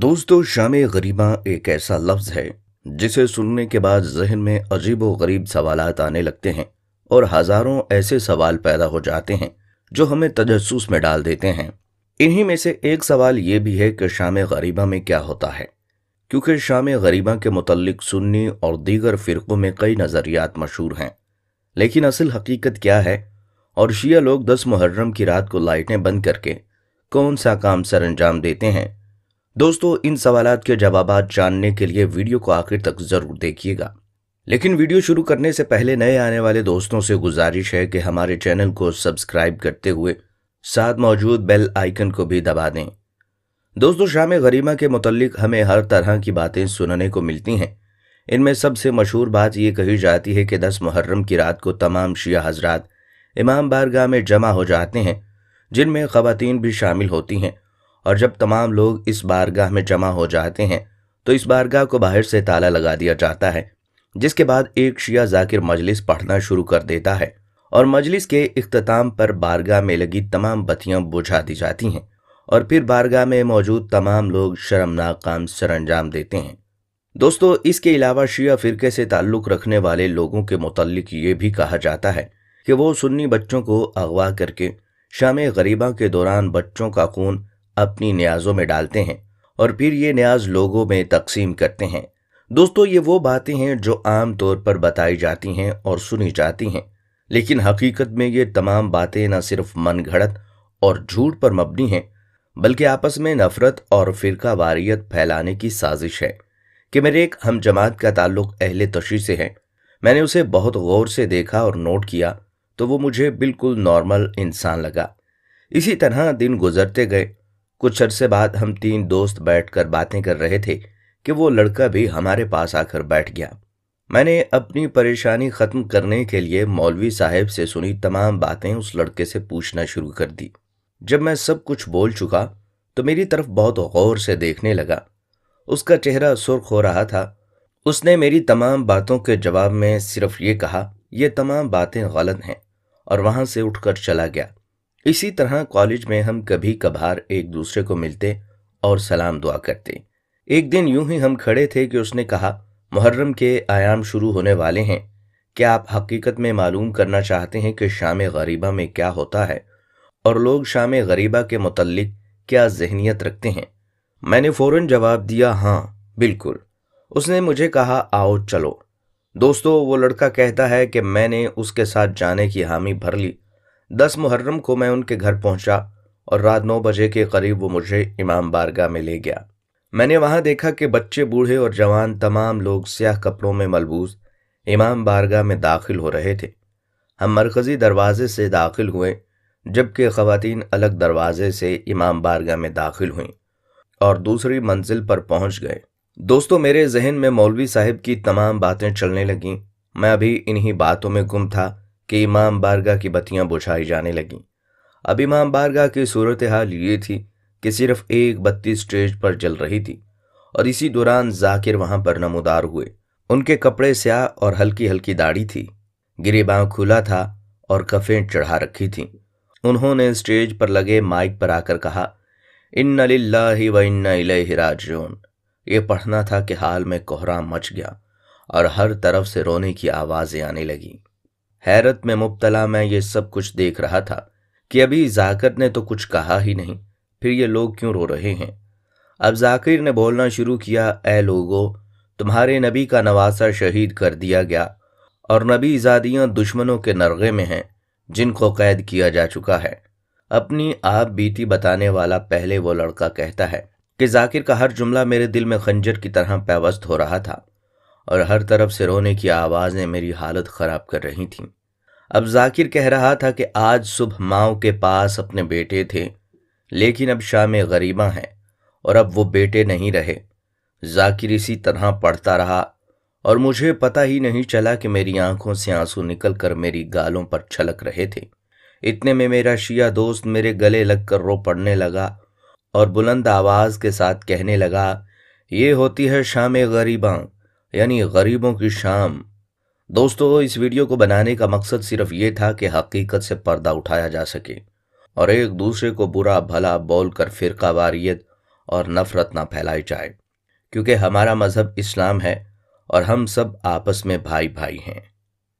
दोस्तों, शाम गरीबा एक ऐसा लफ्ज़ है जिसे सुनने के बाद जहन में अजीब व गरीब सवालात आने लगते हैं और हज़ारों ऐसे सवाल पैदा हो जाते हैं जो हमें तजस्सुस में डाल देते हैं। इन्हीं में से एक सवाल ये भी है कि शाम गरीबा में क्या होता है, क्योंकि शाम गरीबा के मुतल्लिक सुन्नी और दीगर फ़िरक़ों में कई नज़रियात मशहूर हैं, लेकिन असल हकीकत क्या है और शिया लोग 10 मुहर्रम की रात को लाइटें बंद करके कौन सा काम सर अंजाम देते हैं। दोस्तों, इन सवालात के जवाबात जानने के लिए वीडियो को आखिर तक ज़रूर देखिएगा। लेकिन वीडियो शुरू करने से पहले नए आने वाले दोस्तों से गुजारिश है कि हमारे चैनल को सब्सक्राइब करते हुए साथ मौजूद बेल आइकन को भी दबा दें। दोस्तों, शाम गरीबा के मुतल्लिक हमें हर तरह की बातें सुनने को मिलती हैं। इनमें सबसे मशहूर बात ये कही जाती है कि 10 मुहर्रम की रात को तमाम शिया हजरात इमाम बारगाह में जमा हो जाते हैं, जिनमें ख़वातीन भी शामिल होती हैं। और जब तमाम लोग इस बारगाह में जमा हो जाते हैं तो इस बारगाह को बाहर से ताला लगा दिया जाता है, जिसके बाद एक शिया जाकिर मजलिस पढ़ना शुरू कर देता है और मजलिस के इख्तिताम पर बारगाह में लगी तमाम बत्तियां बुझा दी जाती हैं और फिर बारगाह में मौजूद तमाम लोग शर्मनाक काम सर अंजाम देते हैं। दोस्तों, इसके अलावा शिया फ़िरके से ताल्लुक़ रखने वाले लोगों के मुतल्लिक ये भी कहा जाता है कि वो सुन्नी बच्चों को अगवा करके शाम गरीबा के दौरान बच्चों का खून अपनी न्याज़ों में डालते हैं और फिर ये न्याज लोगों में तकसीम करते हैं। दोस्तों, ये वो बातें हैं जो आम तौर पर बताई जाती हैं और सुनी जाती हैं, लेकिन हकीकत में ये तमाम बातें न सिर्फ मनगढ़ंत और झूठ पर मबनी हैं, बल्कि आपस में नफरत और फ़िरका वारियत फैलाने की साजिश है। कि मेरे एक हम जमात का ताल्लुक़ अहले तशी से है। मैंने उसे बहुत गौर से देखा और नोट किया तो वो मुझे बिल्कुल नॉर्मल इंसान लगा। इसी तरह दिन गुजरते गए। कुछ अरसे बाद हम 3 दोस्त बैठकर बातें कर रहे थे कि वो लड़का भी हमारे पास आकर बैठ गया। मैंने अपनी परेशानी ख़त्म करने के लिए मौलवी साहब से सुनी तमाम बातें उस लड़के से पूछना शुरू कर दी। जब मैं सब कुछ बोल चुका तो मेरी तरफ बहुत गौर से देखने लगा। उसका चेहरा सुर्ख हो रहा था। उसने मेरी तमाम बातों के जवाब में सिर्फ ये कहा, ये तमाम बातें गलत हैं, और वहाँ से उठकर चला गया। इसी तरह कॉलेज में हम कभी कभार एक दूसरे को मिलते और सलाम दुआ करते। एक दिन यूं ही हम खड़े थे कि उसने कहा, मुहर्रम के आयाम शुरू होने वाले हैं, क्या आप हकीकत में मालूम करना चाहते हैं कि शाम गरीबा में क्या होता है और लोग शाम गरीबा के मुतल्लिक क्या ज़हनियत रखते हैं। मैंने फ़ौरन जवाब दिया, हाँ बिल्कुल। उसने मुझे कहा, आओ चलो। दोस्तों, वो लड़का कहता है कि मैंने उसके साथ जाने की हामी भर ली। 10 मुहर्रम को मैं उनके घर पहुंचा और रात 9 बजे के करीब वो मुझे इमाम बारगाह में ले गया। मैंने वहां देखा कि बच्चे, बूढ़े और जवान तमाम लोग स्याह कपड़ों में मलबूस इमाम बारगाह में दाखिल हो रहे थे। हम मरकज़ी दरवाजे से दाखिल हुए, जबकि ख़वातीन अलग दरवाजे से इमाम बारगाह में दाखिल हुईं और दूसरी मंजिल पर पहुंच गए। दोस्तों, मेरे जहन में मौलवी साहब की तमाम बातें चलने लगीं। मैं अभी इन्हीं बातों में गुम था कि इमाम बारगाह की बत्तियां बुझाई जाने लगीं। अब इमाम बारगाह की सूरत हाल ये थी कि सिर्फ एक बत्ती स्टेज पर जल रही थी और इसी दौरान जाकिर वहां पर नमूदार हुए। उनके कपड़े स्याह और हल्की हल्की दाढ़ी थी, गिरेबां खुला था और कफ़ें चढ़ा रखी थीं। उन्होंने स्टेज पर लगे माइक पर आकर कहा, इन्ना लिल्लाहि व इन्ना इलैहि राजिऊन। ये पढ़ना था कि हाल में कोहराम मच गया और हर तरफ से रोने की आवाज़ें आने लगीं। हैरत में मुब्तला मैं ये सब कुछ देख रहा था कि अभी जाकिर ने तो कुछ कहा ही नहीं, फिर ये लोग क्यों रो रहे हैं। अब जाकिर ने बोलना शुरू किया, ऐ लोगो, तुम्हारे नबी का नवासा शहीद कर दिया गया और नबी ज़ादियाँ दुश्मनों के नरगे में हैं, जिनको कैद किया जा चुका है। अपनी आप बीती बताने वाला पहले वो लड़का कहता है कि जाकिर का हर जुमला मेरे दिल में खंजर की तरह पैवस्त हो रहा था और हर तरफ से रोने की आवाज़ें मेरी हालत ख़राब कर रही थीं। अब जाकिर कह रहा था कि आज सुबह माओ के पास अपने बेटे थे, लेकिन अब शाम गरीबा है और अब वो बेटे नहीं रहे। जाकिर इसी तरह पढ़ता रहा और मुझे पता ही नहीं चला कि मेरी आंखों से आंसू निकल कर मेरी गालों पर छलक रहे थे। इतने में मेरा शिया दोस्त मेरे गले लगकर रो पड़ने लगा और बुलंद आवाज़ के साथ कहने लगा, ये होती है शाम गरीबा, यानी गरीबों की शाम। दोस्तों, इस वीडियो को बनाने का मकसद सिर्फ ये था कि हकीकत से पर्दा उठाया जा सके और एक दूसरे को बुरा भला बोलकर फ़िरका वारियत اور نفرت نہ پھیلائی جائے، کیونکہ ہمارا مذہب اسلام ہے اور ہم سب آپس میں بھائی بھائی ہیں۔